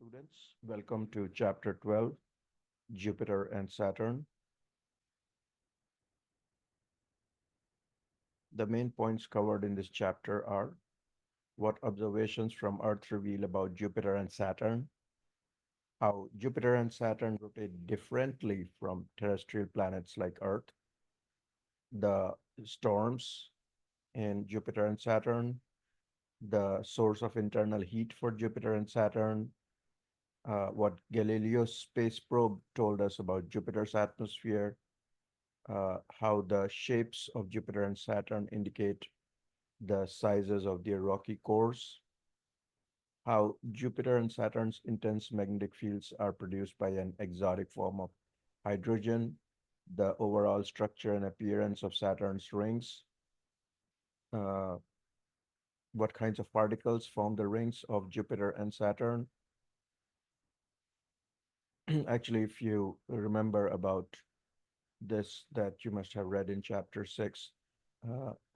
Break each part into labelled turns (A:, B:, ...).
A: students. Welcome to Chapter 12, Jupiter and Saturn. The main points covered in this chapter are what observations from Earth reveal about Jupiter and Saturn, how Jupiter and Saturn rotate differently from terrestrial planets like Earth, the storms in Jupiter and Saturn, the source of internal heat for Jupiter and Saturn, what Galileo's space probe told us about Jupiter's atmosphere, how the shapes of Jupiter and Saturn indicate the sizes of their rocky cores, how Jupiter and Saturn's intense magnetic fields are produced by an exotic form of hydrogen, the overall structure and appearance of Saturn's rings, uh, what kinds of particles form the rings of Jupiter and Saturn. Actually, if you remember about this that you must have read in chapter 6,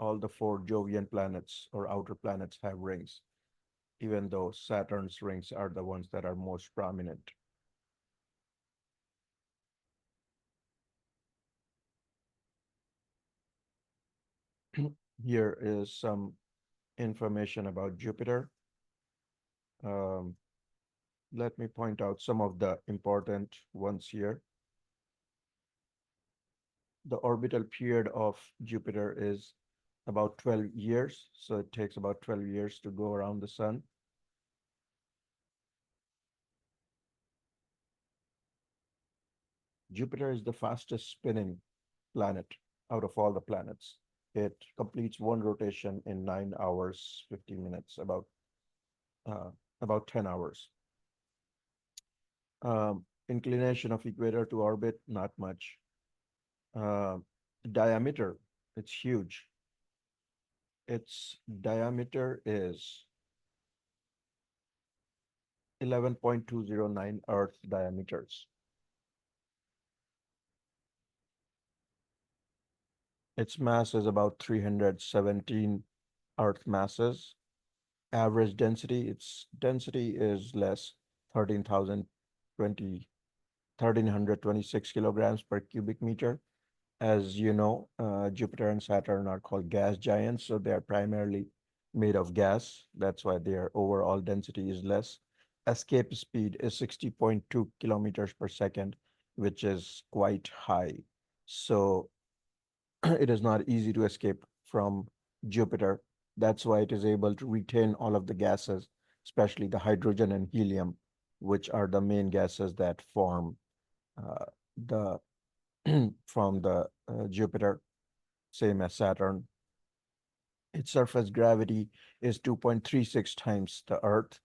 A: all the four Jovian planets or outer planets have rings, even though Saturn's rings are the ones that are most prominent. Here is some information about Jupiter. Um, Let me point out some of the important ones here. The orbital period of Jupiter is about 12 years, so it takes about 12 years to go around the sun. Jupiter is the fastest spinning planet out of all the planets. It completes one rotation in 9 hours, 50 minutes, uh, about 10 hours. Inclination of equator to orbit, not much. Uh, Diameter, it's huge. Its diameter is 11.209 Earth diameters. Its mass is about 317 Earth masses. Average density, its density is less, 13,020, 1,326 kilograms per cubic meter. As you know, Jupiter and Saturn are called gas giants, so they are primarily made of gas. That's why their overall density is less. Escape speed is 60.2 kilometers per second, which is quite high. So it is not easy to escape from Jupiter. That's why it is able to retain all of the gases, especially the hydrogen and helium, which are the main gases that form uh, the from the Jupiter, same as Saturn. Its surface gravity is 2.36 times the Earth.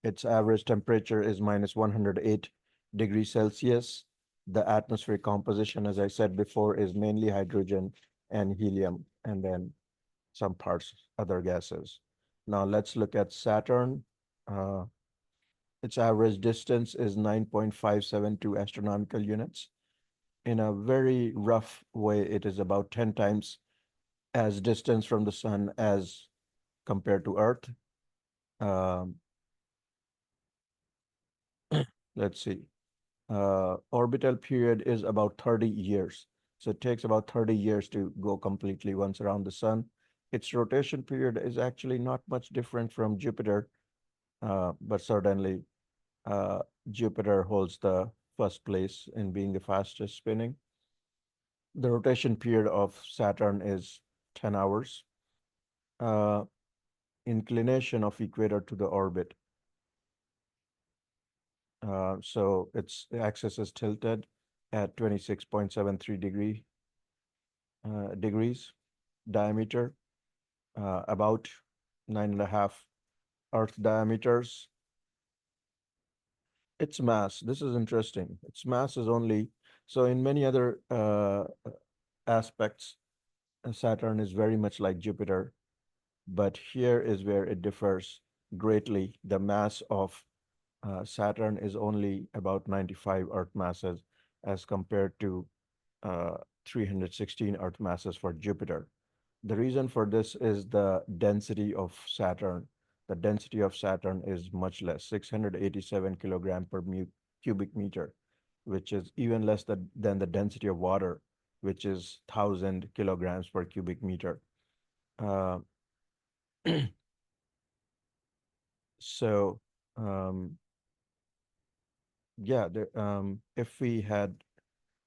A: Its average temperature is minus 108 degrees Celsius. The atmospheric composition, as I said before, is mainly hydrogen and helium, and then some parts, other gases. Now let's look at Saturn. Uh, its average distance is 9.572 astronomical units. In a very rough way, it is about 10 times as distance from the sun as compared to Earth. Um, let's see. Orbital period is about 30 years. So it takes about 30 years to go completely once around the sun. Its rotation period is actually not much different from Jupiter, but certainly uh, Jupiter holds the first place in being the fastest spinning. The rotation period of Saturn is 10 hours. Uh, Inclination of equator to the orbit. So its axis is tilted at 26.73 degrees. Diameter, about 9.5 Earth diameters. Its mass, this is interesting. Its mass is only, so in many other aspects, Saturn is very much like Jupiter, but here is where it differs greatly. The mass of Saturn is only about 95 Earth masses as compared to uh, 316 Earth masses for Jupiter. The reason for this is the density of Saturn. The density of Saturn is much less, 687 kilogram per cubic meter, which is even less than the density of water, which is 1,000 kilograms per cubic meter. Uh, so, um, yeah, if we had,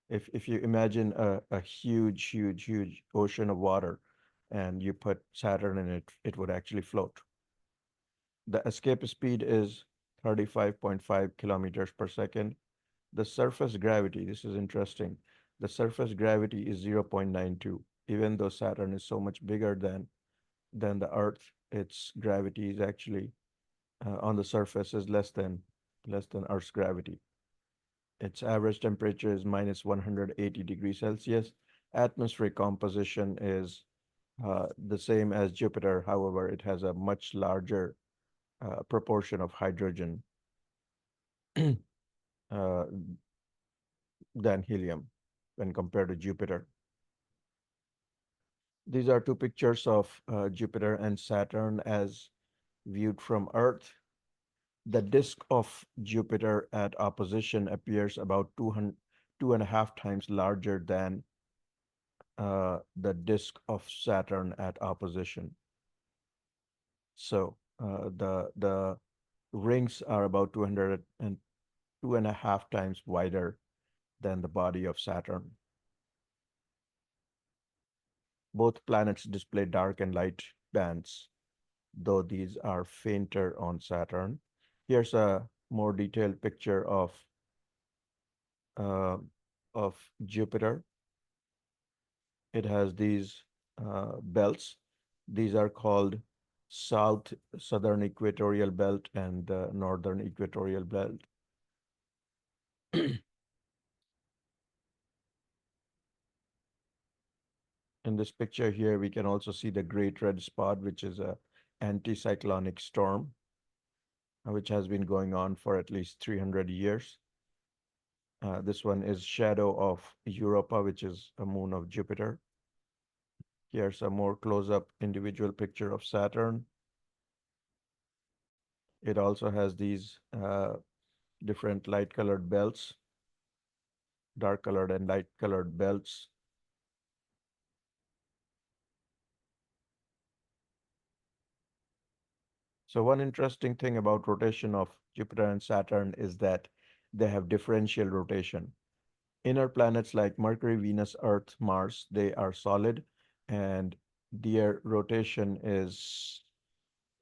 A: if you imagine a huge ocean of water and you put Saturn in it, it would actually float. The escape speed is 35.5 kilometers per second. The surface gravity, this is interesting. The surface gravity is 0.92. Even though Saturn is so much bigger than the Earth, its gravity is actually on the surface is less than Earth's gravity. Its average temperature is minus 180 degrees Celsius. Atmospheric composition is the same as Jupiter. However, it has a much larger proportion of hydrogen uh, than helium when compared to Jupiter. These are two pictures of Jupiter and Saturn as viewed from Earth. The disk of Jupiter at opposition appears about 200, 2.5 times larger than the disk of Saturn at opposition. So the rings are about 202.5 times wider than the body of Saturn. Both planets display dark and light bands, though these are fainter on Saturn. Here's a more detailed picture uh, of Jupiter. It has these belts. These are called southern equatorial belt and the northern equatorial belt. In this picture here, we can also see the Great Red Spot, which is a anticyclonic storm, which has been going on for at least 300 years. This one is shadow of Europa, which is a moon of Jupiter. Here's a more close-up individual picture of Saturn. It also has these different light-colored belts, dark-colored and light-colored belts. So one interesting thing about rotation of Jupiter and Saturn is that they have differential rotation. Inner planets like Mercury, Venus, Earth, Mars, they are solid, and their rotation is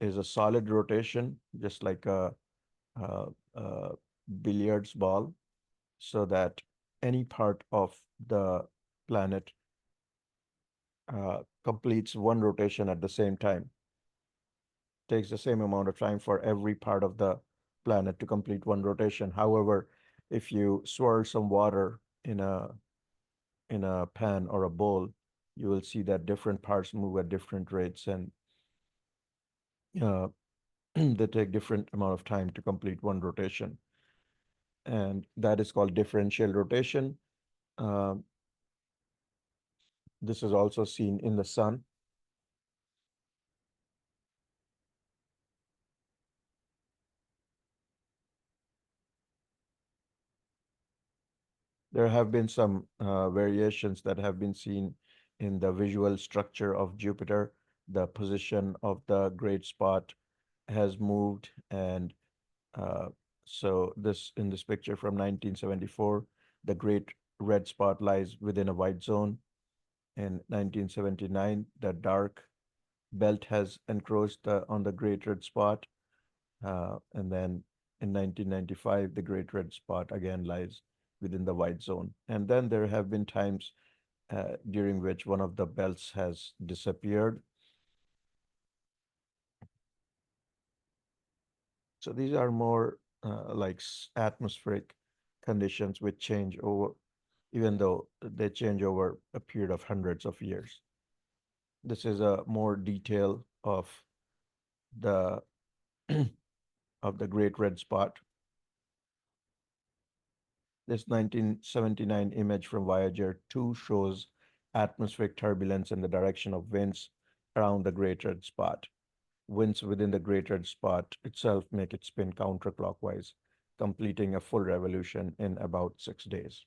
A: a solid rotation, just like a, a billiards ball, so that any part of the planet completes one rotation at the same time. Takes the same amount of time for every part of the planet to complete one rotation. However, if you swirl some water in a pan or a bowl, you will see that different parts move at different rates, and uh, they take different amount of time to complete one rotation. And that is called differential rotation. Uh, this is also seen in the sun. There have been some variations that have been seen in the visual structure of Jupiter. The position of the great spot has moved, and uh, so this in this picture from 1974, the great red spot lies within a white zone. In 1979, the dark belt has encroached on the great red spot, and then in 1995, the great red spot again lies within the white zone. And then there have been times during which one of the belts has disappeared. So these are more like atmospheric conditions which change over, even though they change over a period of hundreds of years. This is a more detail the of the Great Red Spot. This 1979 image from Voyager 2 shows atmospheric turbulence in the direction of winds around the Great Red Spot. Winds within the greater spot itself make it spin counterclockwise, completing a full revolution in about 6 days.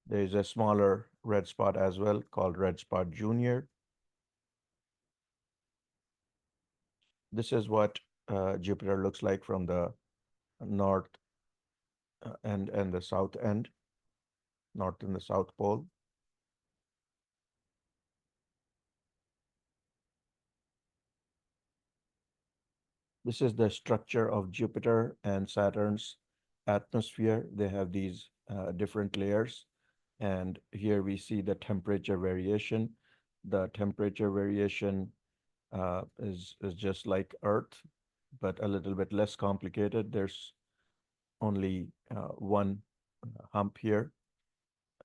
A: There is a smaller red spot as well called red spot junior. This is what Jupiter looks like from the north end and the south end, north and the south pole. This is the structure of Jupiter and Saturn's atmosphere. They have these different layers. And here we see the temperature variation. The temperature variation is just like Earth, but a little bit less complicated. There's only one hump here.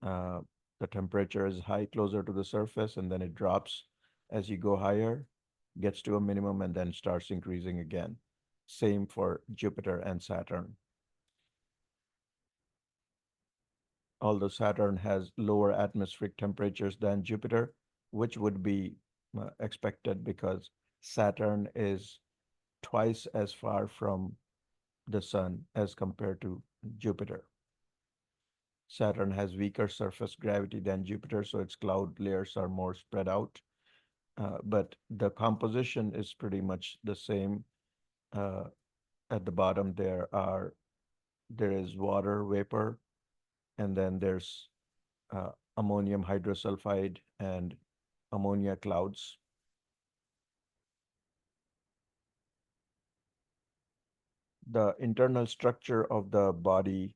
A: Uh, the temperature is high closer to the surface, and then it drops as you go higher, gets to a minimum, and then starts increasing again. Same for Jupiter and Saturn. Although Saturn has lower atmospheric temperatures than Jupiter, which would be expected because Saturn is twice as far from the sun as compared to Jupiter. Saturn has weaker surface gravity than Jupiter, so its cloud layers are more spread out. But the composition is pretty much the same. Uh, at the bottom, there is water vapor, and then there's ammonium hydrosulfide and ammonia clouds. The internal structure of the body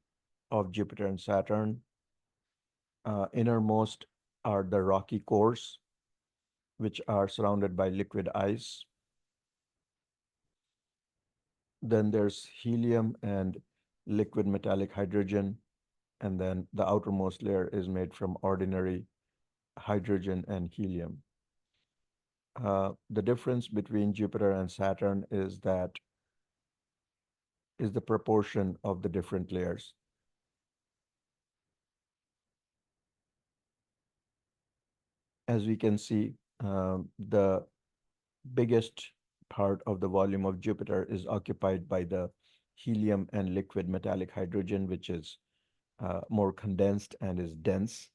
A: of Jupiter and Saturn, innermost are the rocky cores, which are surrounded by liquid ice. Then there's helium and liquid metallic hydrogen, and then the outermost layer is made from ordinary hydrogen and helium. The difference between Jupiter and Saturn is the proportion of the different layers. As we can see, the biggest part of the volume of Jupiter is occupied by the helium and liquid metallic hydrogen, which is more condensed and is dense,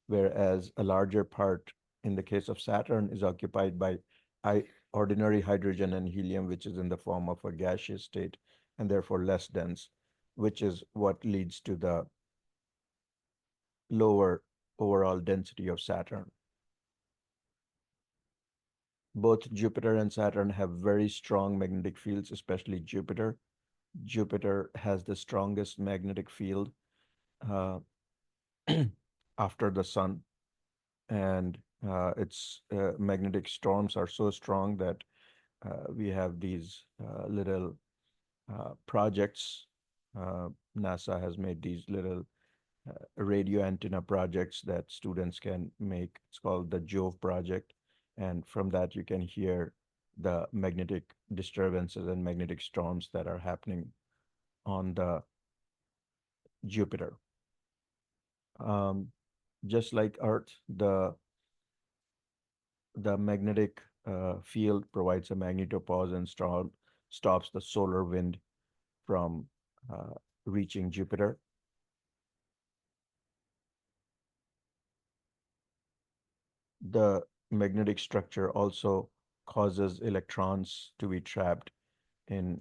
A: whereas a larger part in the case of Saturn is occupied by ordinary hydrogen and helium, which is in the form of a gaseous state and therefore less dense, which is what leads to the lower overall density of Saturn. Both Jupiter and Saturn have very strong magnetic fields, especially Jupiter. Jupiter has the strongest magnetic field uh, after the sun, and its magnetic storms are so strong that we have these little projects. NASA has made these little radio antenna projects that students can make. It's called the Jove project. And from that, you can hear the magnetic disturbances and magnetic storms that are happening on the Jupiter. Um, just like Earth, the magnetic field provides a magnetopause and stops the solar wind from uh, reaching Jupiter. The magnetic structure also causes electrons to be trapped in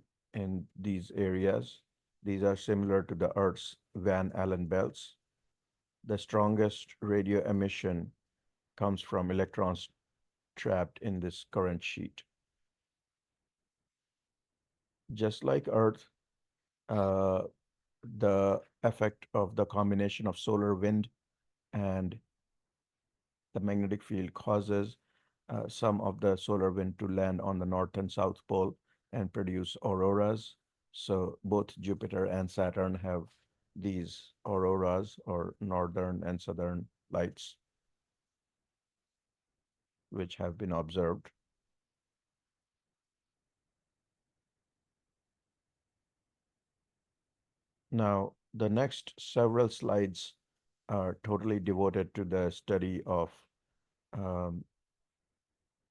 A: these areas. These are similar to the Earth's Van Allen belts. The strongest radio emission comes from electrons trapped in this current sheet. Just like Earth, uh, the effect of the combination of solar wind and the magnetic field causes some of the solar wind to land on the north and south pole and produce auroras. So both Jupiter and Saturn have these auroras or northern and southern lights, which have been observed. Now, the next several slides are totally devoted to the study of um,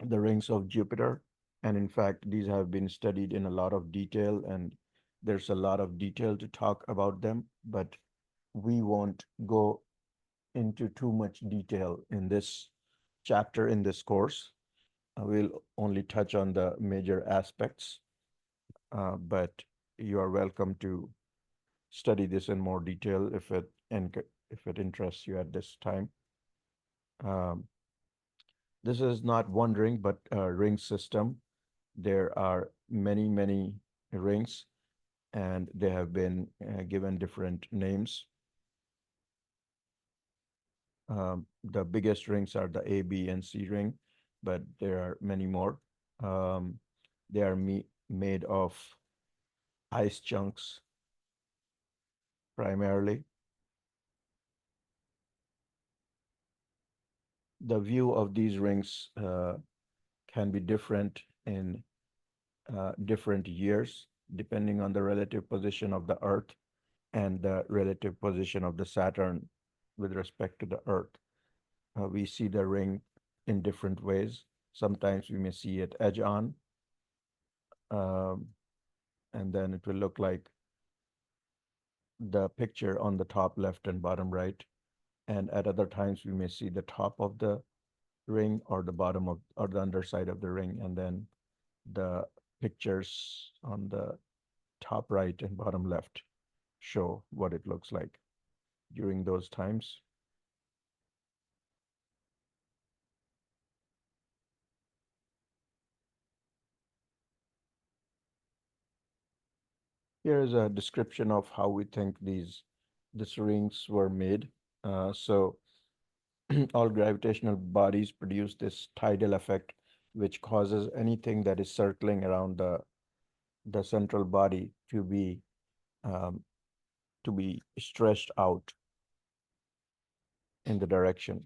A: the rings of Jupiter. And in fact, these have been studied in a lot of detail, and there's a lot of detail to talk about them, but we won't go into too much detail in this chapter in this course. We'll only touch on the major aspects, but you are welcome to study this in more detail if it interests you at this time. Um, this is not one ring, but a ring system. There are many, many rings, and they have been given different names. The biggest rings are the A, B, and C ring, but there are many more. Um, they are made of ice chunks primarily. The view of these rings can be different in different years, depending on the relative position of the Earth and the relative position of the Saturn with respect to the Earth. We see the ring in different ways. Sometimes we may see it edge on, um, and then it will look like the picture on the top left and bottom right. And at other times, we may see the top of the ring or the bottom of or the underside of the ring, and then the pictures on the top right and bottom left show what it looks like during those times. Here is a description of how we think these rings were made. So all gravitational bodies produce this tidal effect, which causes anything that is circling around the central body um, to be stretched out in the direction.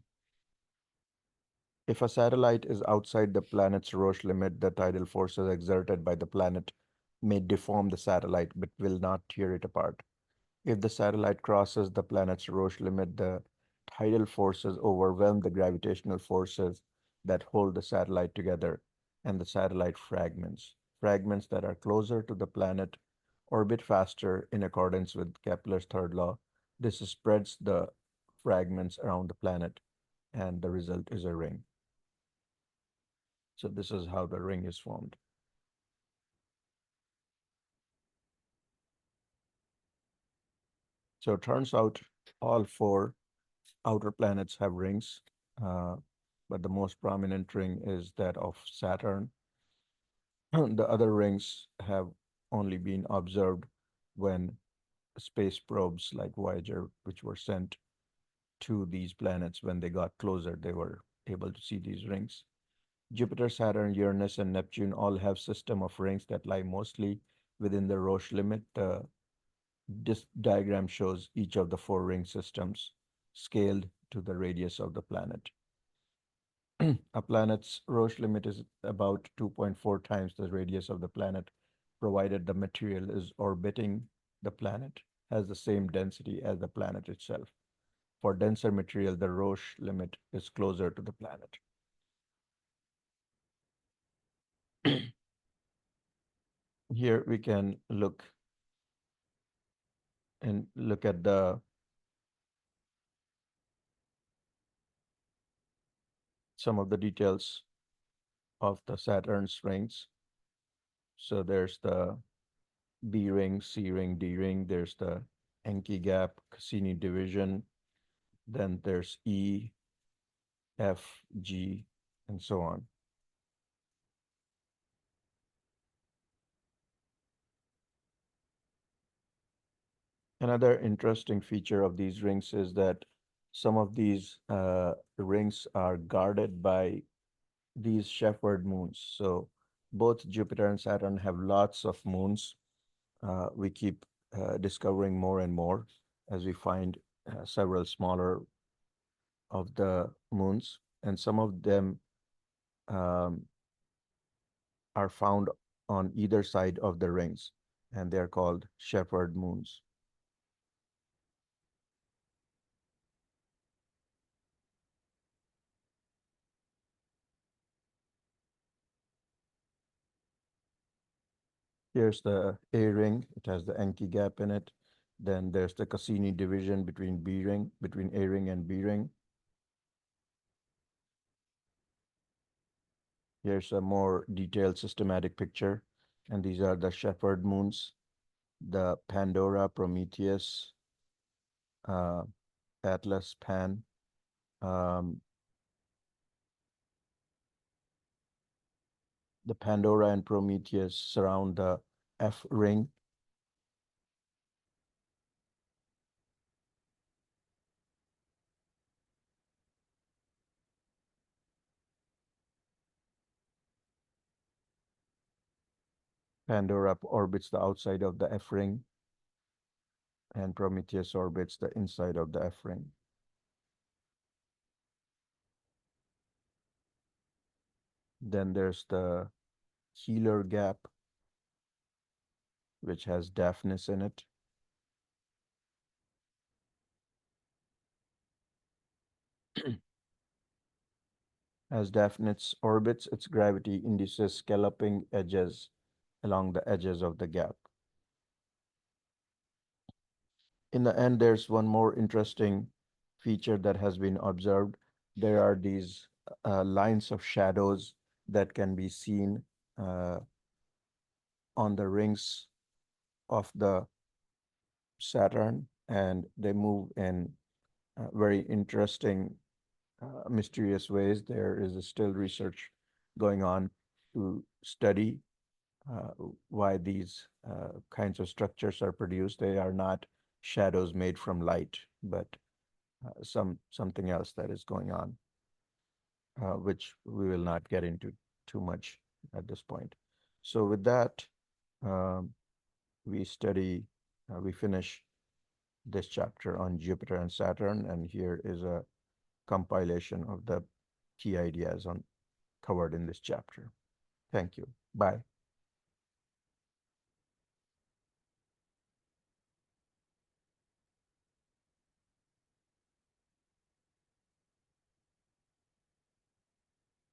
A: If a satellite is outside the planet's Roche limit, the tidal forces exerted by the planet may deform the satellite but will not tear it apart. If the satellite crosses the planet's Roche limit, the tidal forces overwhelm the gravitational forces that hold the satellite together, and the satellite fragments. Fragments that are closer to the planet orbit faster in accordance with Kepler's third law. This spreads the fragments around the planet, and the result is a ring. So this is how the ring is formed. So it turns out all four outer planets have rings, uh, but the most prominent ring is that of Saturn. The other rings have only been observed when space probes like Voyager, which were sent to these planets, when they got closer, they were able to see these rings. Jupiter, Saturn, Uranus, and Neptune all have system of rings that lie mostly within the Roche limit. This diagram shows each of the four ring systems scaled to the radius of the planet. A planet's Roche limit is about 2.4 times the radius of the planet, provided the material is orbiting the planet, has the same density as the planet itself. For denser material, the Roche limit is closer to the planet. Here we can look at the some of the details of the Saturn's rings. So there's the B ring, C ring, D ring. There's the Encke gap, Cassini division. Then there's E, F, G, and so on. Another interesting feature of these rings is that some of these rings are guarded by these shepherd moons. So both Jupiter and Saturn have lots of moons. We keep discovering more and more as we find several smaller of the moons, and some of them um, are found on either side of the rings, and they're called shepherd moons. Here's the A ring. It has the Encke gap in it. Then there's the Cassini division between A ring and B ring. Here's a more detailed systematic picture. And these are the Shepherd moons, the Pandora, Prometheus, uh, Atlas, Pan. Um, the Pandora and Prometheus surround the F ring. Pandora orbits the outside of the F ring, and Prometheus orbits the inside of the F ring. Then there's the Healer gap, which has Daphnis in it. As Daphnis orbits, its gravity induces scalloping edges along the edges of the gap. In the end, there's one more interesting feature that has been observed. There are these lines of shadows that can be seen uh, on the rings of the Saturn, and they move in very interesting, mysterious ways. There is still research going on to study uh, why these kinds of structures are produced. They are not shadows made from light, but something else that is going on, which we will not get into too much at this point. So with that, um, we study, we finish this chapter on Jupiter and Saturn, and here is a compilation of the key ideas on covered in this chapter. Thank you. Bye.